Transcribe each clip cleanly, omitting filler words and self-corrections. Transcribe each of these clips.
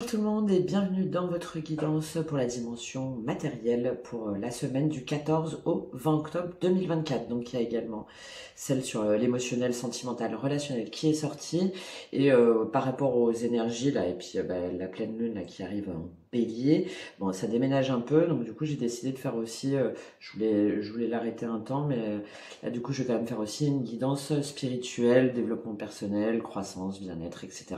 Bonjour tout le monde et bienvenue dans votre guidance pour la dimension matérielle pour la semaine du 14 au 20 octobre 2024. Donc il y a également celle sur l'émotionnel, sentimental, relationnel qui est sortie et par rapport aux énergies là et puis la pleine lune là qui arrive en bélier, bon ça déménage un peu donc du coup j'ai décidé de faire aussi, je voulais l'arrêter un temps mais là du coup je vais quand même faire aussi une guidance spirituelle, développement personnel, croissance, bien-être, etc.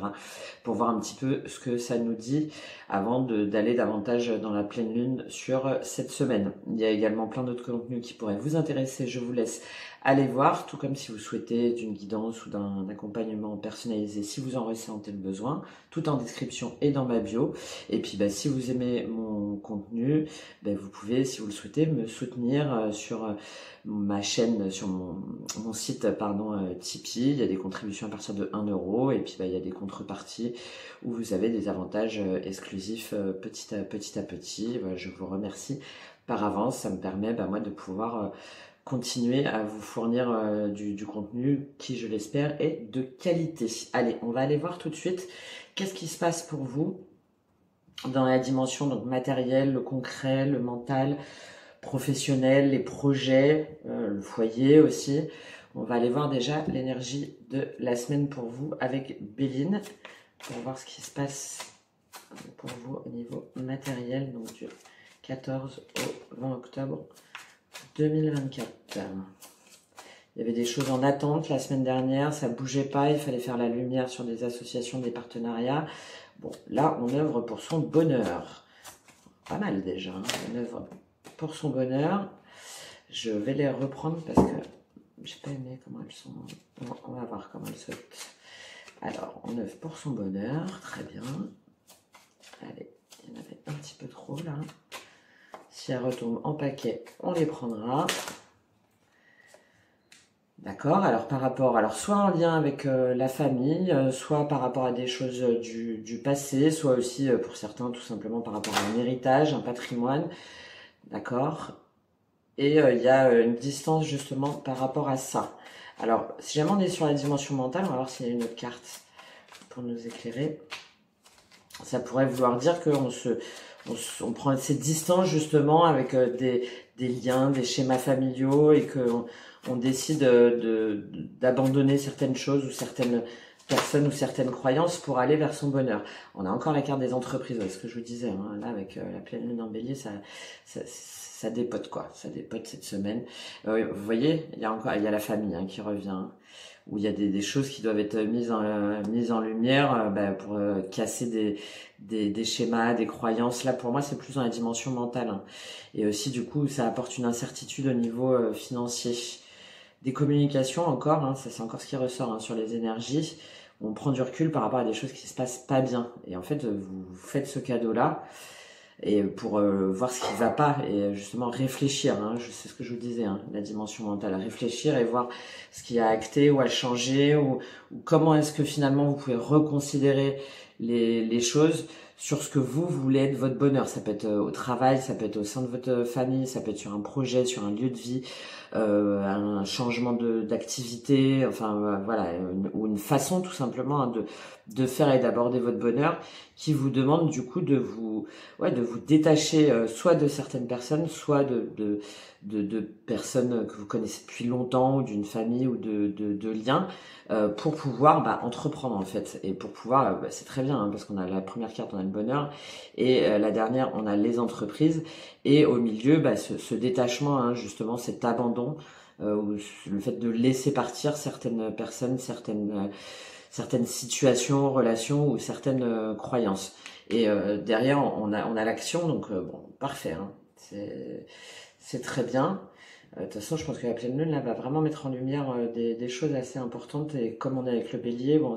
pour voir un petit peu ce que ça nous dit avant d'aller davantage dans la pleine lune sur cette semaine. Il y a également plein d'autres contenus qui pourraient vous intéresser, je vous laisse aller voir, tout comme si vous souhaitez d'une guidance ou d'un accompagnement personnalisé, si vous en ressentez le besoin, tout en description et dans ma bio. Et puis si vous aimez mon contenu, vous pouvez, si vous le souhaitez, me soutenir sur ma chaîne, sur mon site Tipeee. Il y a des contributions à partir de 1 € et puis il y a des contreparties où vous avez des avantages exclusifs petit à petit. Voilà, je vous remercie par avance, ça me permet moi de pouvoir continuer à vous fournir du contenu qui, je l'espère, est de qualité. Allez, on va aller voir tout de suite qu'est-ce qui se passe pour vous dans la dimension donc matérielle, le concret, le mental, professionnel, les projets, le foyer aussi. On va aller voir déjà l'énergie de la semaine pour vous avec Béline, pour voir ce qui se passe pour vous au niveau matériel, donc du 14 au 20 octobre 2024. Il y avait des choses en attente la semaine dernière, ça bougeait pas, il fallait faire la lumière sur des associations, des partenariats. Bon, là, on œuvre pour son bonheur. Pas mal déjà, hein. On œuvre pour son bonheur. Je vais les reprendre parce que j'ai pas aimé comment elles sont. On va voir comment elles sautent. Alors, on œuvre pour son bonheur, très bien. Allez, il y en avait un petit peu trop là. Si elles retombent en paquet, on les prendra. D'accord, alors par rapport, alors soit en lien avec la famille, soit par rapport à des choses du passé, soit aussi pour certains tout simplement par rapport à un héritage, un patrimoine, d'accord. Et il y a une distance justement par rapport à ça. Alors, si jamais on est sur la dimension mentale, on va voir s'il y a une autre carte pour nous éclairer. Ça pourrait vouloir dire on prend cette distance justement avec des liens, des schémas familiaux et on décide d'abandonner certaines choses ou certaines personnes ou certaines croyances pour aller vers son bonheur. On a encore la carte des entreprises, ouais, ce que je vous disais, hein, là avec la pleine lune en bélier, ça dépote quoi, ça dépote cette semaine. Vous voyez, il y a la famille qui revient, où il y a des choses qui doivent être mises en lumière pour casser des schémas, des croyances. Là, pour moi, c'est plus dans la dimension mentale, hein. Et aussi, du coup, ça apporte une incertitude au niveau financier. Des communications encore, hein, ça c'est encore ce qui ressort, hein, sur les énergies. On prend du recul par rapport à des choses qui se passent pas bien. Et en fait, vous faites ce cadeau-là et pour voir ce qui va pas et justement réfléchir, hein, c'est ce que je vous disais, hein, la dimension mentale, réfléchir et voir ce qui a acté ou a changé ou comment est-ce que finalement vous pouvez reconsidérer les choses sur ce que vous voulez être votre bonheur. Ça peut être au travail, ça peut être au sein de votre famille, ça peut être sur un projet, sur un lieu de vie, un changement d'activité, enfin voilà, ou une façon tout simplement, hein, de faire et d'aborder votre bonheur qui vous demande du coup de vous détacher soit de certaines personnes, soit de personnes que vous connaissez depuis longtemps ou d'une famille ou de liens pour pouvoir entreprendre en fait et pour pouvoir c'est très bien, hein, parce qu'on a la première carte, on a le bonheur et la dernière on a les entreprises et au milieu ce détachement, hein, justement cet abandon, le fait de laisser partir certaines personnes, certaines situations, relations ou certaines croyances. Et derrière, on a l'action, donc bon, parfait, hein. C'est très bien. De toute façon, je pense que la pleine lune là va vraiment mettre en lumière des choses assez importantes. Et comme on est avec le bélier, bon,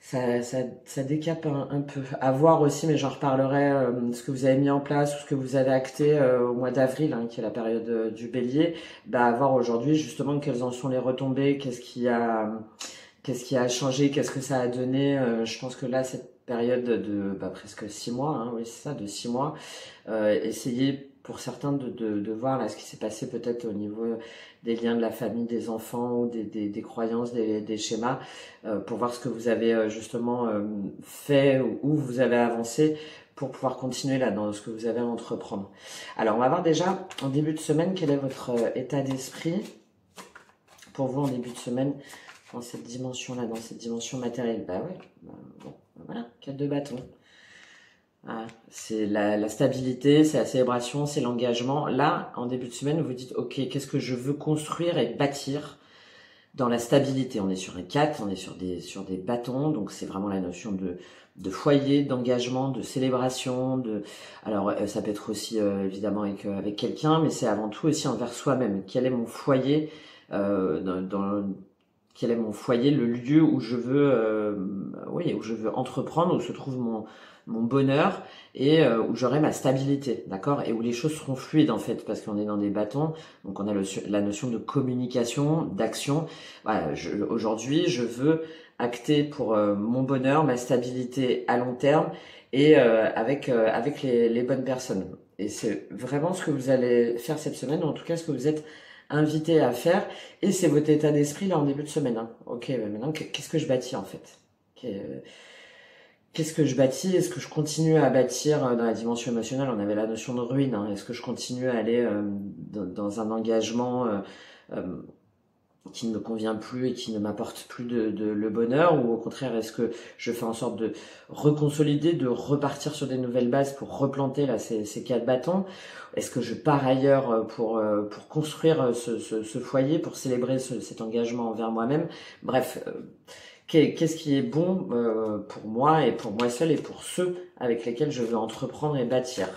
ça décape un peu. À voir aussi, mais j'en reparlerai, ce que vous avez mis en place ou ce que vous avez acté au mois d'avril, hein, qui est la période du bélier. À voir aujourd'hui justement quelles en sont les retombées, qu'est-ce qui a changé, qu'est-ce que ça a donné. Je pense que là, cette période de presque 6 mois, hein, oui c'est ça, de 6 mois, essayez pour certains de voir là ce qui s'est passé peut-être au niveau des liens de la famille, des enfants ou des croyances, des schémas, pour voir ce que vous avez justement fait ou où vous avez avancé pour pouvoir continuer là dans ce que vous avez à entreprendre. Alors on va voir déjà en début de semaine quel est votre état d'esprit pour vous en début de semaine dans cette dimension-là, dans cette dimension matérielle. Bah ouais, bon, voilà, 4 de bâton. Ah, c'est la stabilité, c'est la célébration, c'est l'engagement. Là, en début de semaine, vous dites, ok, qu'est-ce que je veux construire et bâtir dans la stabilité. On est sur un 4, on est sur des bâtons, donc c'est vraiment la notion de foyer, d'engagement, de célébration. Alors, ça peut être aussi évidemment avec quelqu'un, mais c'est avant tout aussi envers soi-même. Quel est mon foyer quel est mon foyer, le lieu où je veux, où je veux entreprendre, où se trouve mon bonheur et où j'aurai ma stabilité, d'accord, et où les choses seront fluides en fait, parce qu'on est dans des bâtons, donc on a la notion de communication, d'action. Voilà, aujourd'hui, je veux acter pour mon bonheur, ma stabilité à long terme et avec les bonnes personnes. Et c'est vraiment ce que vous allez faire cette semaine, ou en tout cas ce que vous êtes invité à faire, et c'est votre état d'esprit là en début de semaine. Hein. Ok, maintenant qu'est-ce que je bâtis en fait? Qu'est-ce que je bâtis? Est-ce que je continue à bâtir dans la dimension émotionnelle? On avait la notion de ruine. Hein. Est-ce que je continue à aller dans un engagement euh, qui ne me convient plus et qui ne m'apporte plus le bonheur, ou au contraire est-ce que je fais en sorte de reconsolider, de repartir sur des nouvelles bases pour replanter là ces 4 bâtons? Est-ce que je pars ailleurs pour construire ce foyer, pour célébrer cet engagement envers moi-même? Bref, qu'est-ce qui est bon pour moi et pour moi seul et pour ceux avec lesquels je veux entreprendre et bâtir?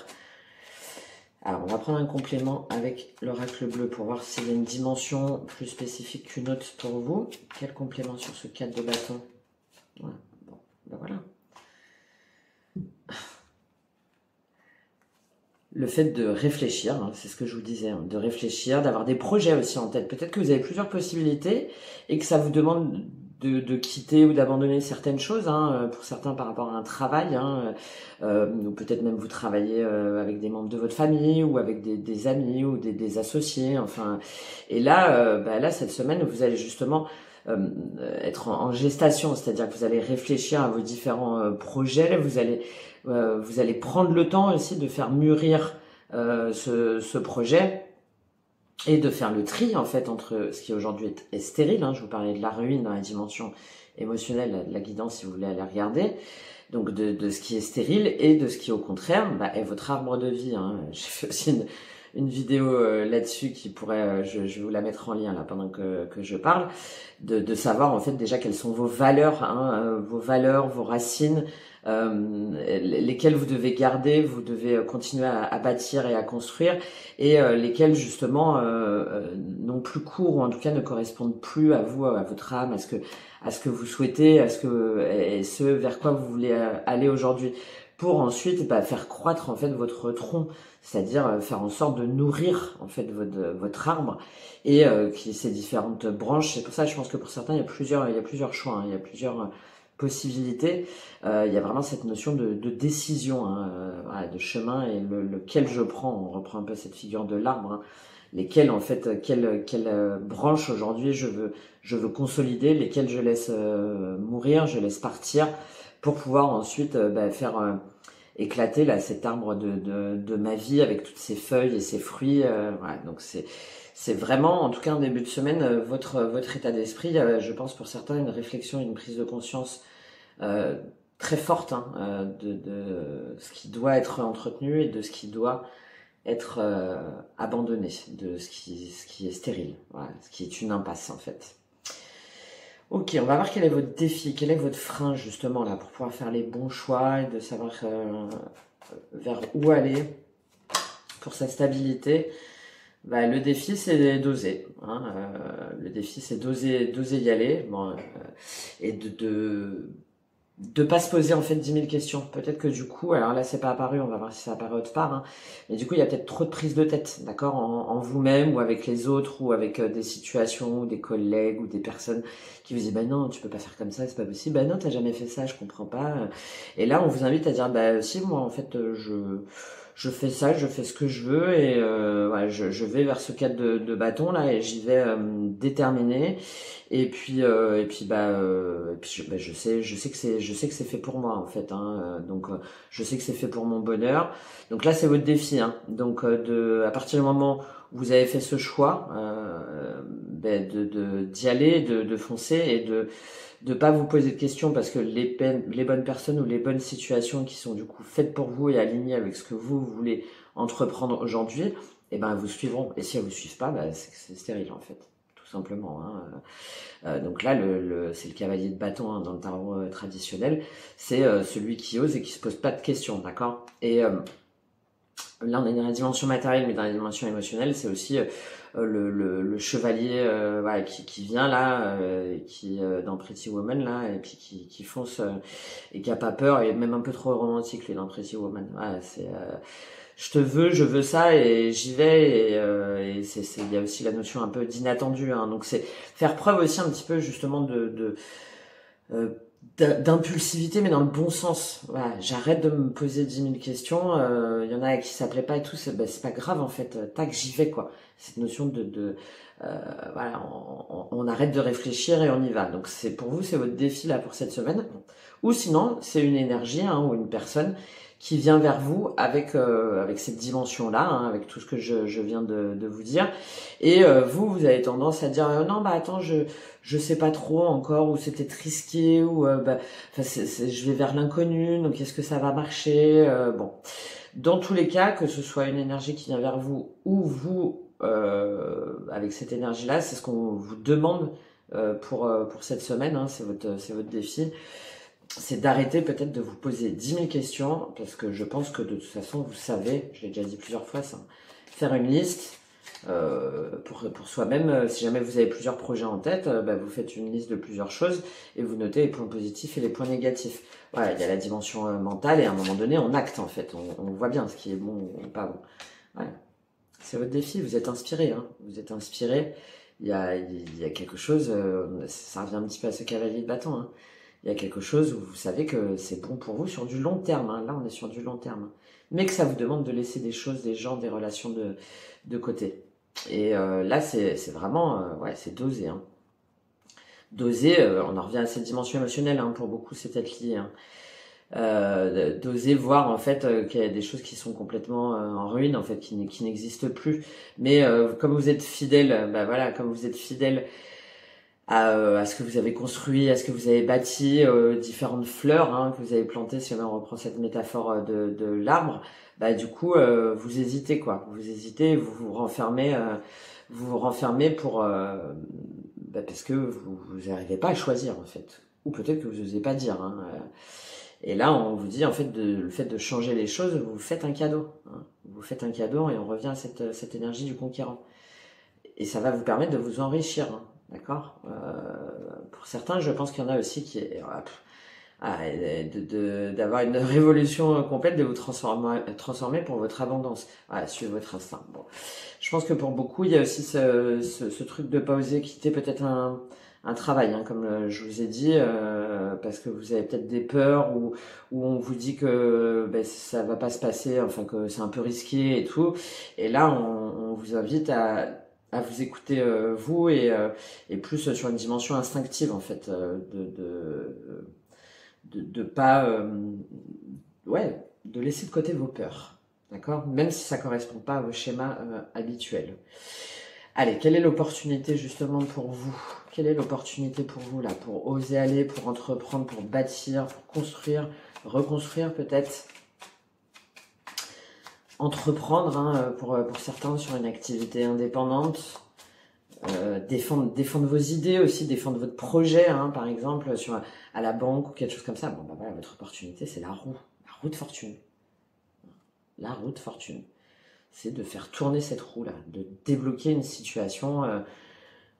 Alors, on va prendre un complément avec l'oracle bleu pour voir s'il y a une dimension plus spécifique qu'une autre pour vous. Quel complément sur ce 4 de bâton? Voilà. Bon, ben voilà. Le fait de réfléchir, hein, c'est ce que je vous disais, hein, de réfléchir, d'avoir des projets aussi en tête. Peut-être que vous avez plusieurs possibilités et que ça vous demande de quitter ou d'abandonner certaines choses, hein, pour certains par rapport à un travail, hein, ou peut-être même vous travaillez avec des membres de votre famille ou avec des amis ou des associés, enfin. Et là, là cette semaine, vous allez justement être en gestation, c'est-à-dire que vous allez réfléchir à vos différents projets, vous allez prendre le temps aussi de faire mûrir ce projet et de faire le tri en fait entre ce qui aujourd'hui est stérile. Hein, je vous parlais de la ruine dans la dimension émotionnelle, de la guidance si vous voulez aller regarder. Donc de ce qui est stérile et de ce qui au contraire est votre arbre de vie. Hein. J'ai fait aussi une vidéo là-dessus qui pourrait, je vais vous la mettre en lien là pendant que je parle, de savoir en fait déjà quelles sont vos valeurs, hein, vos valeurs, vos racines, lesquelles vous devez garder, vous devez continuer à bâtir et à construire, et lesquelles justement n'ont plus cours, ou en tout cas ne correspondent plus à vous, à votre âme, à ce que vous souhaitez, et ce vers quoi vous voulez aller aujourd'hui, pour ensuite faire croître en fait votre tronc, c'est-à-dire faire en sorte de nourrir en fait votre arbre et ces différentes branches. C'est pour ça, je pense que pour certains, il y a plusieurs choix, hein, il y a plusieurs possibilités. Il y a vraiment cette notion de décision, hein, voilà, de chemin, et lequel je prends. On reprend un peu cette figure de l'arbre. Hein, lesquelles en fait, quelle branche aujourd'hui je veux consolider, lesquelles je laisse mourir, je laisse partir, pour pouvoir ensuite faire éclater là cet arbre de ma vie avec toutes ses feuilles et ses fruits. Voilà, donc c'est vraiment, en tout cas en début de semaine, votre état d'esprit. Je pense pour certains une réflexion, une prise de conscience très forte, hein, de ce qui doit être entretenu et de ce qui doit être abandonné, de ce qui est stérile, voilà, ce qui est une impasse en fait. Ok, on va voir quel est votre défi, quel est votre frein justement là pour pouvoir faire les bons choix et de savoir vers où aller pour sa stabilité. Le défi c'est d'oser, hein, le défi c'est d'oser y aller, bon, et de pas se poser en fait 10 000 questions. Peut-être que du coup, alors là c'est pas apparu, on va voir si ça apparaît autre part, hein, mais du coup il y a peut-être trop de prise de tête, d'accord, en vous-même ou avec les autres ou avec des situations ou des collègues ou des personnes qui vous disent non tu peux pas faire comme ça, c'est pas possible, non t'as jamais fait ça, je comprends pas. Et là on vous invite à dire si moi en fait je fais ça, je fais ce que je veux et ouais, je vais vers ce cadre de bâton là et j'y vais déterminé. Et puis je sais que c'est fait pour moi en fait. Hein, donc je sais que c'est fait pour mon bonheur. Donc là c'est votre défi. Hein, donc à partir du moment où vous avez fait ce choix, d'y aller, de foncer et de pas vous poser de questions parce que les bonnes personnes ou les bonnes situations qui sont du coup faites pour vous et alignées avec ce que vous voulez entreprendre aujourd'hui, eh ben, elles vous suivront. Et si elles vous suivent pas, bah, c'est stérile, en fait. Tout simplement, hein. Donc là, c'est le cavalier de bâton, hein, dans le tarot traditionnel. C'est celui qui ose et qui se pose pas de questions, d'accord? Et là, on est dans la dimension matérielle, mais dans la dimension émotionnelle, c'est aussi le chevalier voilà, qui vient là, qui dans Pretty Woman là, et puis qui fonce et qui a pas peur, et même un peu trop romantique lui dans Pretty Woman. Voilà, c'est je te veux, je veux ça et j'y vais et il y a aussi la notion un peu d'inattendu. Hein, donc c'est faire preuve aussi un petit peu justement euh, d'impulsivité mais dans le bon sens. Voilà, j'arrête de me poser 10 000 questions. Il y en a qui s'appelaient pas et tout, c'est pas grave en fait. Tac, j'y vais quoi. Cette notion voilà, on arrête de réfléchir et on y va. Donc c'est pour vous, c'est votre défi là pour cette semaine. Ou sinon, c'est une énergie hein, ou une personne qui vient vers vous avec cette dimension-là, hein, avec tout ce que je viens de vous dire. Et vous avez tendance à dire non, bah attends, je sais pas trop encore, ou c'est peut-être risqué, ou je vais vers l'inconnu, donc est-ce que ça va marcher bon, dans tous les cas, que ce soit une énergie qui vient vers vous ou vous avec cette énergie-là, c'est ce qu'on vous demande pour cette semaine. Hein, c'est votre défi. C'est d'arrêter peut-être de vous poser 10 000 questions, parce que je pense que de toute façon, vous savez, je l'ai déjà dit plusieurs fois, ça, faire une liste pour soi-même. Si jamais vous avez plusieurs projets en tête, vous faites une liste de plusieurs choses et vous notez les points positifs et les points négatifs. Voilà, il y a la dimension mentale et à un moment donné, on acte en fait, on voit bien ce qui est bon ou pas bon. Voilà. C'est votre défi, vous êtes inspiré, hein. Vous êtes inspiré. Il y a quelque chose, ça revient un petit peu à ce cavalier de bâton, hein. Il y a quelque chose où vous savez que c'est bon pour vous sur du long terme. Hein. Là, on est sur du long terme. Mais que ça vous demande de laisser des choses, des gens, des relations de côté. Et là, c'est vraiment, ouais, c'est doser. Hein. Doser, on en revient à cette dimension émotionnelle. Hein, pour beaucoup, c'est peut-être lié. Hein. D'oser voir en fait qu'il y a des choses qui sont complètement en ruine, en fait, qui n'existent plus. Mais comme vous êtes fidèle, comme vous êtes fidèle à ce que vous avez construit, à ce que vous avez bâti, différentes fleurs hein, que vous avez plantées, si on reprend cette métaphore de l'arbre, du coup vous hésitez quoi, vous hésitez, vous vous renfermez pour parce que vous n'arrivez pas à choisir en fait, ou peut-être que vous n'osez pas dire. Hein, et là on vous dit en fait le fait de changer les choses, vous faites un cadeau, hein, vous faites un cadeau et on revient à cette énergie du conquérant. Et ça va vous permettre de vous enrichir. Hein. D'accord. Pour certains, je pense qu'il y en a aussi qui est d'avoir une révolution complète, de vous transformer pour votre abondance. Voilà, suivez votre instinct. Bon, je pense que pour beaucoup, il y a aussi ce truc de pas oser quitter peut-être un travail, hein, comme je vous ai dit, parce que vous avez peut-être des peurs où on vous dit que ça va pas se passer, enfin que c'est un peu risqué et tout. Et là, on vous invite à vous écouter vous et plus sur une dimension instinctive en fait de pas de laisser de côté vos peurs, d'accord, même si ça correspond pas à vos schémas habituels. Allez, quelle est l'opportunité justement pour vous? Quelle est l'opportunité pour vous là, pour oser aller, pour entreprendre, pour bâtir, pour construire, reconstruire peut-être? Entreprendre hein, pour certains sur une activité indépendante, défendre vos idées aussi, défendre votre projet hein, par exemple à la banque ou quelque chose comme ça. Bon voilà, votre opportunité c'est la roue de fortune. La roue de fortune, c'est de faire tourner cette roue là, de débloquer une situation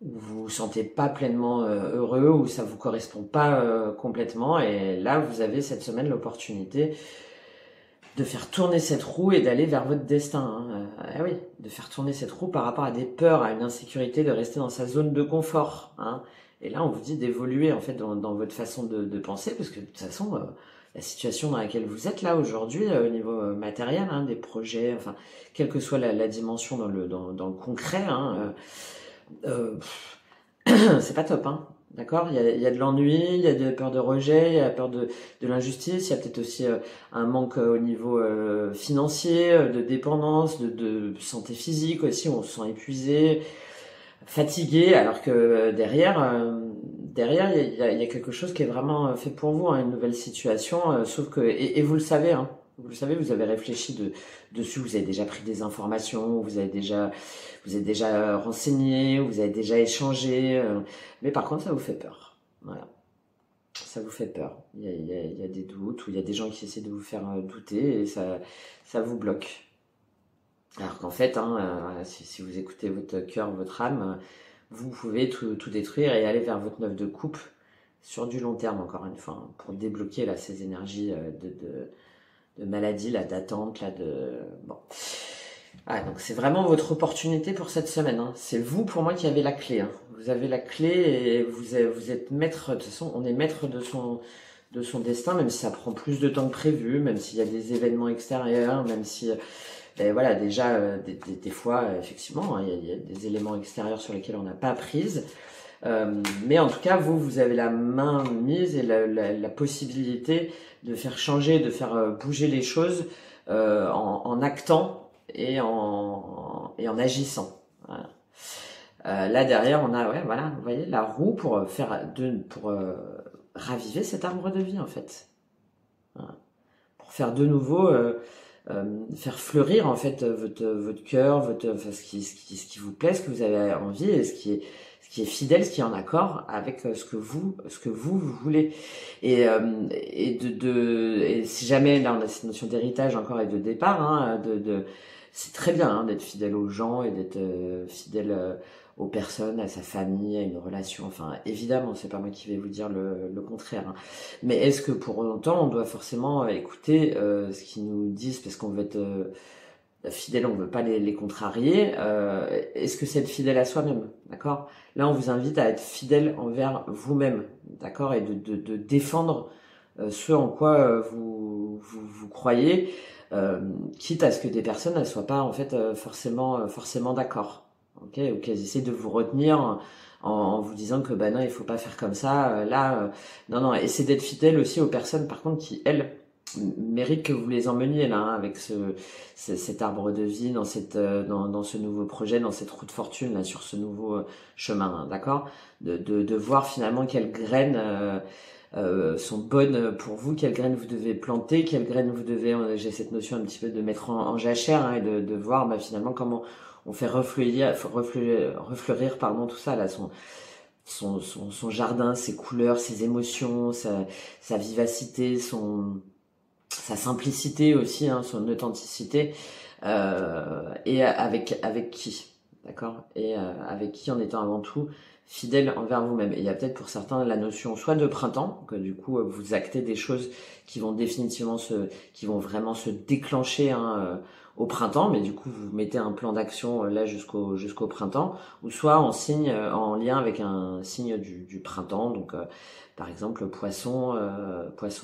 où vous vous sentez pas pleinement heureux, où ça vous correspond pas complètement, et là vous avez cette semaine l'opportunité de faire tourner cette roue et d'aller vers votre destin. Hein. Oui, de faire tourner cette roue par rapport à des peurs, à une insécurité, de rester dans sa zone de confort. Hein. Et là, on vous dit d'évoluer en fait dans votre façon de penser, parce que de toute façon, la situation dans laquelle vous êtes là aujourd'hui, au niveau matériel, hein, des projets, enfin, quelle que soit la dimension dans le concret, hein, c'est pas top, hein. D'accord? Il y a de l'ennui, il y a de la peur de rejet, il y a la peur de l'injustice, il y a peut-être aussi un manque au niveau financier, de dépendance, de santé physique aussi, on se sent épuisé, fatigué, alors que derrière, il y a quelque chose qui est vraiment fait pour vous, hein, une nouvelle situation, sauf que, et vous le savez, hein, vous le savez, vous avez réfléchi dessus, vous avez déjà pris des informations, vous êtes déjà renseigné, vous avez déjà échangé, mais par contre, ça vous fait peur. Voilà. Ça vous fait peur. Il y a des doutes, ou il y a des gens qui essaient de vous faire douter, et ça vous bloque. Alors qu'en fait, hein, si vous écoutez votre cœur, votre âme, vous pouvez tout détruire et aller vers votre 9 de coupe sur du long terme, encore une fois, hein, pour débloquer là, ces énergies de maladie, là, d'attente, là, de... Bon. Ah, donc c'est vraiment votre opportunité pour cette semaine, hein. C'est vous, pour moi, qui avez la clé, hein. Vous avez la clé et vous êtes maître, de toute façon, on est maître de son destin, même si ça prend plus de temps que prévu, même s'il y a des événements extérieurs, même si... Ben voilà, déjà, des fois, effectivement, hein, il y a des éléments extérieurs sur lesquels on n'a pas prise. Mais en tout cas, vous avez la main mise et la possibilité de faire changer, de faire bouger les choses en actant et en agissant. Voilà. Là derrière, on a, ouais, voilà, vous voyez, la roue pour raviver cet arbre de vie en fait. Voilà. Pour faire de nouveau, faire fleurir en fait votre cœur, enfin, ce qui vous plaît, ce que vous avez envie et ce qui est fidèle, ce qui est en accord avec ce que vous voulez. Et si jamais là on a cette notion d'héritage encore et de départ, hein, c'est très bien, hein, d'être fidèle aux gens et d'être fidèle aux personnes, à sa famille, à une relation. Enfin, évidemment, c'est pas moi qui vais vous dire le contraire, hein. Mais est-ce que pour autant on doit forcément écouter ce qu'ils nous disent parce qu'on veut être fidèle, on veut pas les contrarier. Est-ce que c'est être fidèle à soi-même, d'accord? Là, on vous invite à être fidèle envers vous-même, d'accord? Et de défendre ce en quoi vous croyez, quitte à ce que des personnes ne soient pas en fait forcément d'accord, ok? Ou qu'elles essaient de vous retenir en vous disant que bah non, il faut pas faire comme ça. Non, essayez d'être fidèle aussi aux personnes par contre qui elles mérite que vous les emmeniez là, hein, avec cet arbre de vie, dans ce nouveau projet, dans cette roue de fortune là, sur ce nouveau chemin, hein, d'accord, de voir finalement quelles graines sont bonnes pour vous, quelles graines vous devez planter, quelles graines vous devez, j'ai cette notion un petit peu de mettre en jachère, hein, et de voir bah, finalement comment on fait refleurir pardon, tout ça là, son jardin, ses couleurs, ses émotions, sa vivacité, sa simplicité aussi, hein, son authenticité, et avec qui, d'accord, et avec qui en étant avant tout fidèle envers vous-même. Et il y a peut-être pour certains la notion soit de printemps, que du coup vous actez des choses qui vont vraiment se déclencher, hein, au printemps, mais du coup vous mettez un plan d'action là jusqu'au printemps, ou soit en lien avec un signe du printemps, donc par exemple poisson,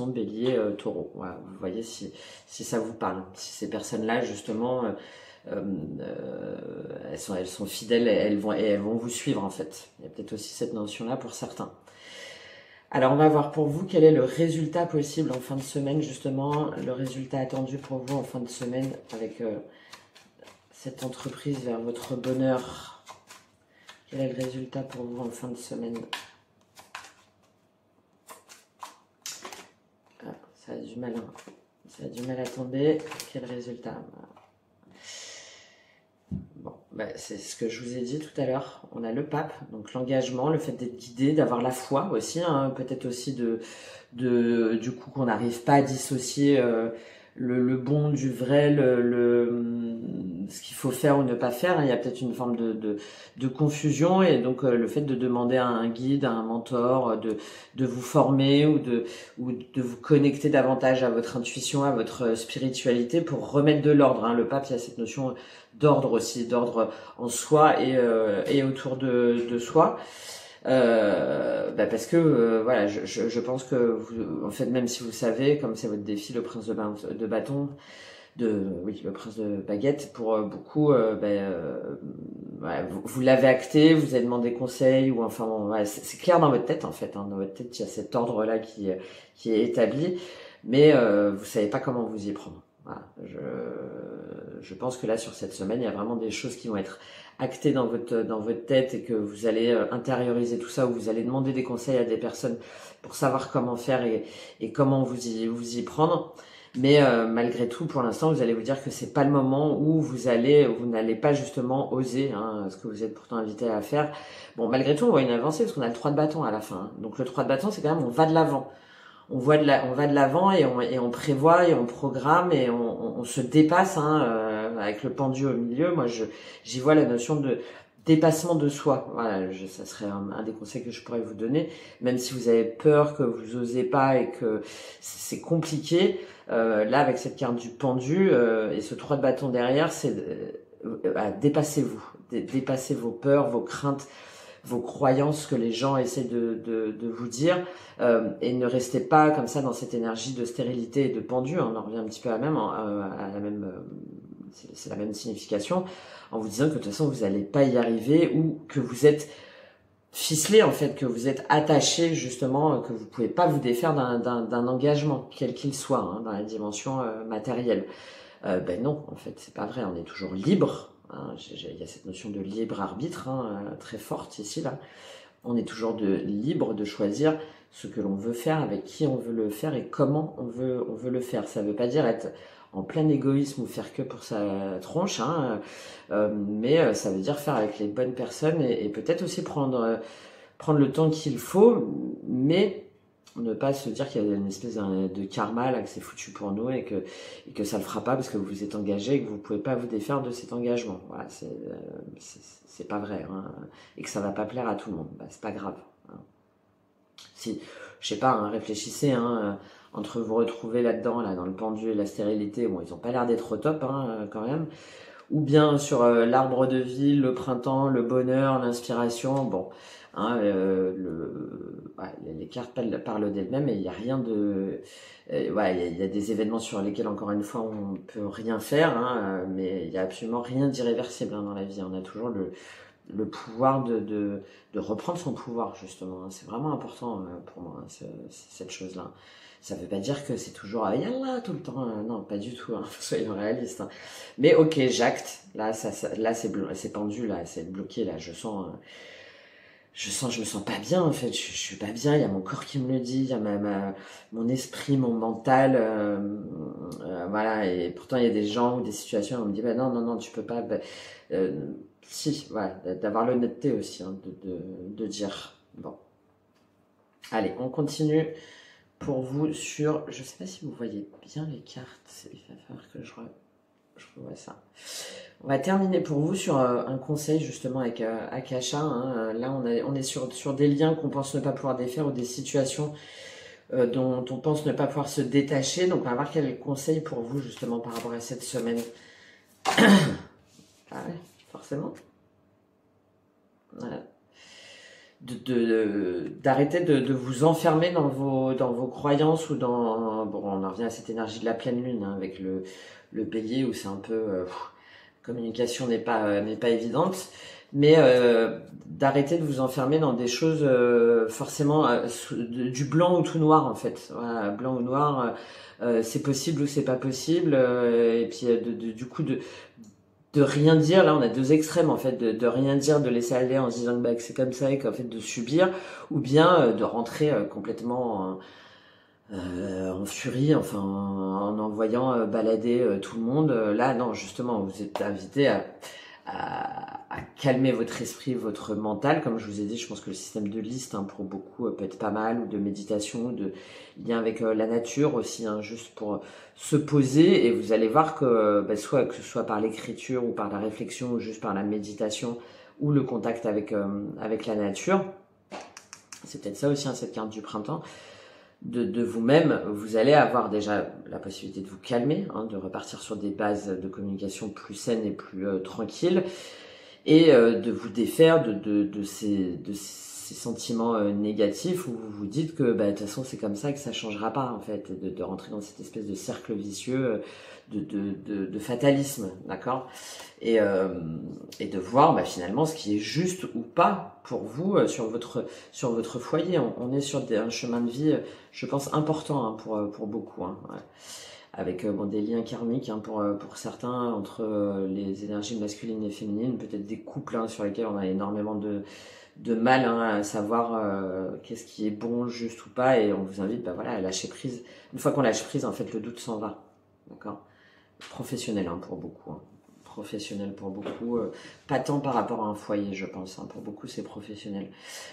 bélier, taureau. Voilà, vous voyez si ça vous parle, si ces personnes-là justement elles sont fidèles, elles vont vous suivre en fait. Il y a peut-être aussi cette notion-là pour certains. Alors on va voir pour vous quel est le résultat possible en fin de semaine, justement, le résultat attendu pour vous en fin de semaine avec cette entreprise vers votre bonheur. Quel est le résultat pour vous en fin de semaine? Ah, ça a du mal à tomber. Quel résultat? Bon, bah, c'est ce que je vous ai dit tout à l'heure. On a le pape, donc l'engagement, le fait d'être guidé, d'avoir la foi aussi, hein, peut-être aussi du coup qu'on n'arrive pas à dissocier le bon du vrai, ce qu'il faut faire ou ne pas faire. Il y a peut-être une forme de confusion, et donc le fait de demander à un guide, à un mentor, de vous former ou de vous connecter davantage à votre intuition, à votre spiritualité pour remettre de l'ordre, hein. Le pape, il y a cette notion d'ordre aussi, d'ordre en soi et autour de soi. Parce que voilà, je pense que vous, en fait, même si vous savez, comme c'est votre défi, le prince de bâton, oui, le prince de baguette, pour beaucoup, ouais, vous l'avez acté, vous avez demandé conseil, ou enfin, bon, ouais, c'est clair dans votre tête en fait. Hein, dans votre tête, il y a cet ordre-là qui est établi, mais vous savez pas comment vous y prendre. Voilà, je pense que là, sur cette semaine, il y a vraiment des choses qui vont être actées dans votre tête et que vous allez intérioriser tout ça, ou vous allez demander des conseils à des personnes pour savoir comment faire et comment vous y prendre. Mais malgré tout, pour l'instant, vous allez vous dire que c'est pas le moment où vous n'allez pas justement oser, hein, ce que vous êtes pourtant invité à faire. Bon, malgré tout, on voit une avancée parce qu'on a le 3 de bâton à la fin. Hein. Donc le 3 de bâton, c'est quand même on va de l'avant. On va de l'avant et on prévoit et on programme et on se dépasse, hein, avec le pendu au milieu. Moi, j'y vois la notion de dépassement de soi. Voilà, ça serait un des conseils que je pourrais vous donner, même si vous avez peur, que vous osez pas et que c'est compliqué. Là, avec cette carte du pendu et ce 3 de bâton derrière, c'est dépassez-vous, dépassez vos peurs, vos craintes, vos croyances que les gens essaient de vous dire, et ne restez pas comme ça dans cette énergie de stérilité et de pendu. On en revient un petit peu à la même, c'est la même signification, en vous disant que de toute façon vous n'allez pas y arriver, ou que vous êtes ficelé en fait, que vous êtes attaché justement, que vous pouvez pas vous défaire d'un engagement quel qu'il soit, hein, dans la dimension matérielle. Ben non, en fait c'est pas vrai, on est toujours libre, hein, il y a cette notion de libre arbitre, hein, très forte ici là. On est toujours libre de choisir ce que l'on veut faire, avec qui on veut le faire et comment on veut le faire. Ça veut pas dire être en plein égoïsme ou faire que pour sa tronche, hein, mais ça veut dire faire avec les bonnes personnes et peut-être aussi prendre le temps qu'il faut, mais ne pas se dire qu'il y a une espèce de karma là, que c'est foutu pour nous et que ça le fera pas parce que vous vous êtes engagé et que vous pouvez pas vous défaire de cet engagement. Voilà, c'est pas vrai, hein, et que ça va pas plaire à tout le monde. Bah, c'est pas grave. Hein. Si, je sais pas, hein, réfléchissez, hein, entre vous retrouver là-dedans, là, dans le pendu et la stérilité, bon, ils ont pas l'air d'être au top, hein, quand même. Ou bien sur l'arbre de vie, le printemps, le bonheur, l'inspiration, bon, hein, ouais, les cartes parlent d'elles-mêmes et il n'y a rien de... ouais, il y a des événements sur lesquels, encore une fois, on peut rien faire, hein, mais il n'y a absolument rien d'irréversible, hein, dans la vie. On a toujours le pouvoir de reprendre son pouvoir, justement. Hein. C'est vraiment important pour moi, hein, cette chose-là. Ça veut pas dire que c'est toujours yallah tout le temps. Non, pas du tout. Hein, soyons réalistes. Hein. Mais ok, j'acte. Là, là, c'est pendu. Là, c'est bloqué. Là, je me sens pas bien en fait. Je suis pas bien. Il y a mon corps qui me le dit. Il y a mon esprit, mon mental. Voilà. Et pourtant, il y a des gens ou des situations où on me dit bah non, non, non, tu peux pas. Bah, si, voilà, d'avoir l'honnêteté aussi, hein, de dire bon. Allez, on continue. Pour vous sur, je sais pas si vous voyez bien les cartes, il va falloir que je revoie ça. On va terminer pour vous sur un conseil justement avec Akasha. Hein. Là, on est sur des liens qu'on pense ne pas pouvoir défaire ou des situations dont on pense ne pas pouvoir se détacher. Donc, on va voir quel est le conseil pour vous justement par rapport à cette semaine. Ah ouais, forcément. Voilà. D'arrêter de vous enfermer dans vos croyances ou bon, on en revient à cette énergie de la pleine lune, hein, avec le bélier où c'est un peu communication n'est pas évidente, mais d'arrêter de vous enfermer dans des choses forcément du blanc ou tout noir en fait. Voilà, blanc ou noir, c'est possible ou c'est pas possible, et puis du coup de rien dire. Là on a deux extrêmes en fait, de rien dire, de laisser aller en se disant que c'est comme ça et qu'en fait de subir, ou bien de rentrer complètement en furie, enfin en envoyant balader tout le monde. Là non, justement vous êtes invité à calmer votre esprit, votre mental. Comme je vous ai dit, je pense que le système de liste, hein, pour beaucoup peut être pas mal, ou de méditation, ou de lien avec la nature aussi, hein, juste pour se poser. Et vous allez voir que soit que ce soit par l'écriture ou par la réflexion ou juste par la méditation ou le contact avec la nature, c'est peut-être ça aussi, hein, cette carte du printemps, de vous-même, vous allez avoir déjà la possibilité de vous calmer, hein, de repartir sur des bases de communication plus saines et plus tranquilles, et de vous défaire de ces sentiments négatifs où vous vous dites que bah, de toute façon c'est comme ça, que ça changera pas en fait, de rentrer dans cette espèce de cercle vicieux de fatalisme, d'accord, et de voir bah, finalement ce qui est juste ou pas pour vous sur votre foyer. On est sur un chemin de vie, je pense, important hein, pour beaucoup, hein, ouais. Avec bon, des liens karmiques hein, pour certains entre les énergies masculines et féminines, peut-être des couples hein, sur lesquels on a énormément de mal hein, à savoir qu'est-ce qui est bon, juste ou pas, et on vous invite bah, voilà, à lâcher prise. Une fois qu'on lâche prise, en fait, le doute s'en va, d'accord. Professionnel hein, pour beaucoup, hein. Professionnel pour beaucoup, pas tant par rapport à un foyer, je pense, hein. Pour beaucoup c'est professionnel.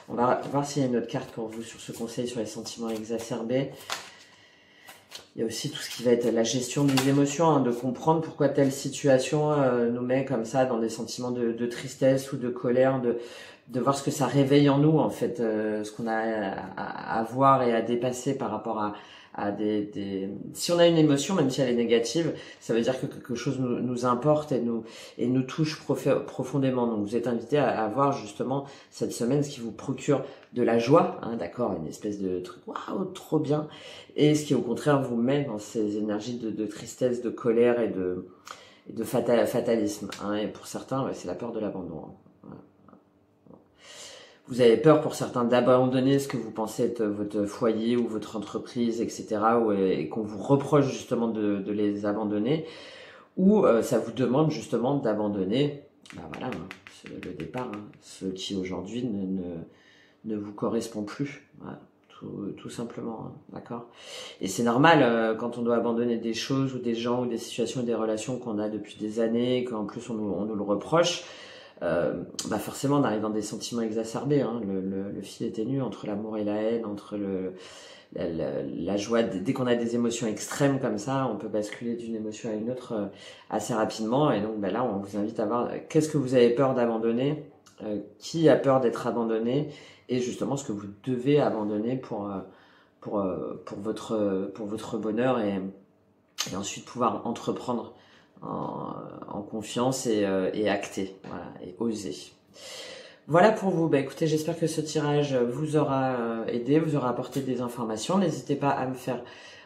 On va voir s'il y a une autre carte pour vous sur ce conseil sur les sentiments exacerbés. Il y a aussi tout ce qui va être la gestion des émotions, hein, de comprendre pourquoi telle situation nous met comme ça dans des sentiments de tristesse ou de colère, de voir ce que ça réveille en nous, en fait, ce qu'on a à voir et à dépasser par rapport à Si on a une émotion, même si elle est négative, ça veut dire que quelque chose nous importe et nous touche profondément. Donc vous êtes invité à voir justement cette semaine ce qui vous procure de la joie, hein, d'accord, une espèce de truc waouh, trop bien, et ce qui au contraire vous met dans ces énergies de tristesse, de colère et de fatalisme, hein. Et pour certains, ouais, c'est la peur de l'abandon, hein. Vous avez peur pour certains d'abandonner ce que vous pensez être votre foyer ou votre entreprise, etc. Et qu'on vous reproche justement de les abandonner. Ou ça vous demande justement d'abandonner, ben voilà, hein, le départ, hein, ce qui aujourd'hui ne vous correspond plus. Voilà, tout simplement, hein, d'accord. Et c'est normal quand on doit abandonner des choses ou des gens ou des situations ou des relations qu'on a depuis des années, qu'en plus on nous le reproche. Bah forcément on arrive dans des sentiments exacerbés, hein. Le fil est ténu entre l'amour et la haine, entre la joie. Dès qu'on a des émotions extrêmes comme ça, on peut basculer d'une émotion à une autre assez rapidement. Et donc bah là on vous invite à voir qu'est-ce que vous avez peur d'abandonner, qui a peur d'être abandonné, et justement ce que vous devez abandonner pour votre bonheur, et ensuite pouvoir entreprendre en confiance et acter, voilà, et oser. Voilà pour vous. Bah, écoutez, j'espère que ce tirage vous aura aidé, vous aura apporté des informations. N'hésitez pas à me faire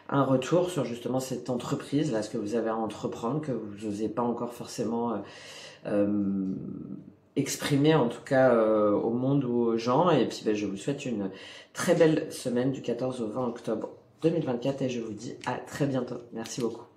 un retour sur justement cette entreprise, là, ce que vous avez à entreprendre, que vous n'osez pas encore forcément exprimer, en tout cas au monde ou aux gens. Et puis bah, je vous souhaite une très belle semaine du 14 au 20 octobre 2024 et je vous dis à très bientôt. Merci beaucoup.